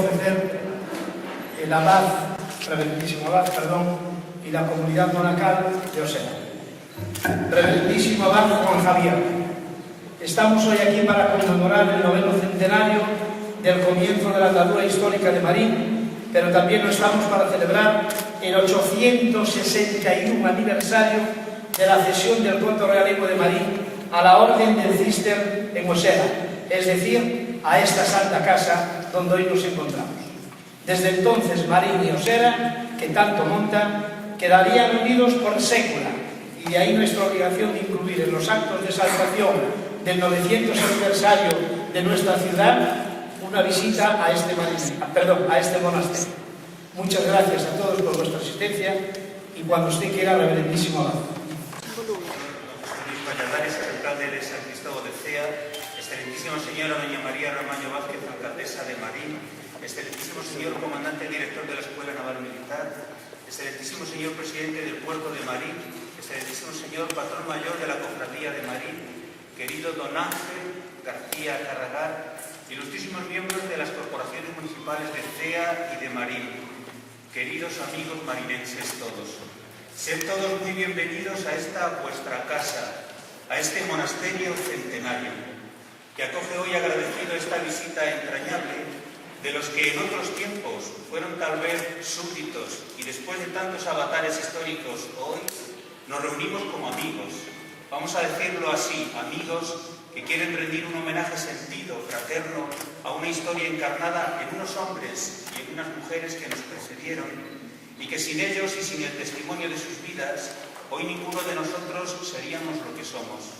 ofrecer el abad, reverendísimo abad, y la comunidad monacal de Osera. Reverendísimo abad Juan Javier, estamos hoy aquí para conmemorar el 9º centenario del comienzo de la andadura histórica de Marín, pero también lo estamos para celebrar el 861 aniversario de la cesión del conto realengo de Marín a la Orden del Císter en Osera, es decir, a esta santa casa donde hoy nos encontramos. Desde entonces Marín y Osera, que tanto montan, quedarían unidos por sécula, y de ahí nuestra obligación de incluir en los actos de salvación del 900 aniversario de nuestra ciudad una visita a este monasterio. Muchas gracias a todos por vuestra asistencia y cuando usted quiera, reverendísimo abad. Alcalde de San Cristóbal de Cea, excelentísima señora doña María Ramaño Vázquez, alcaldesa de Marín, excelentísimo señor comandante director de la Escuela Naval Militar, excelentísimo señor presidente del puerto de Marín, excelentísimo señor patrón mayor de la cofradía de Marín, querido don Ángel García Carragar, ilustrísimos miembros de las corporaciones municipales de Cea y de Marín, queridos amigos marinenses todos. Sed todos muy bienvenidos a esta vuestra casa, a este monasterio centenario, que acoge hoy agradecido esta visita entrañable de los que en otros tiempos fueron tal vez súbditos y después de tantos avatares históricos hoy nos reunimos como amigos, vamos a decirlo así, amigos que quieren rendir un homenaje sentido, fraterno, a una historia encarnada en unos hombres y en unas mujeres que nos precedieron y que sin ellos y sin el testimonio de sus vidas hoy ninguno de nosotros seríamos lo que somos.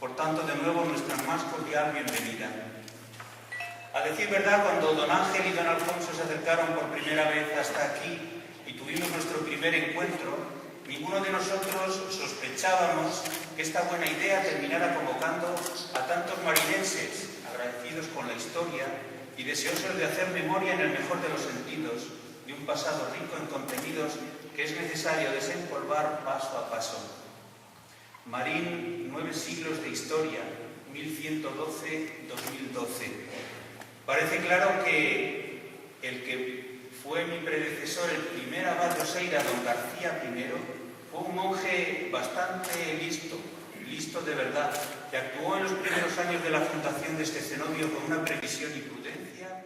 Por tanto, de nuevo, nuestra más cordial bienvenida. A decir verdad, cuando don Ángel y don Alfonso se acercaron por primera vez hasta aquí y tuvimos nuestro primer encuentro, ninguno de nosotros sospechábamos que esta buena idea terminara convocando a tantos marinenses agradecidos con la historia y deseosos de hacer memoria en el mejor de los sentidos de un pasado rico en contenidos que es necesario desempolvar paso a paso. Marín, 9 siglos de historia, 1112-2012. Parece claro que el que fue mi predecesor, el primer abad de Oseira, don García I, fue un monje bastante listo de verdad, que actuó en los primeros años de la fundación de este cenobio con una previsión y prudencia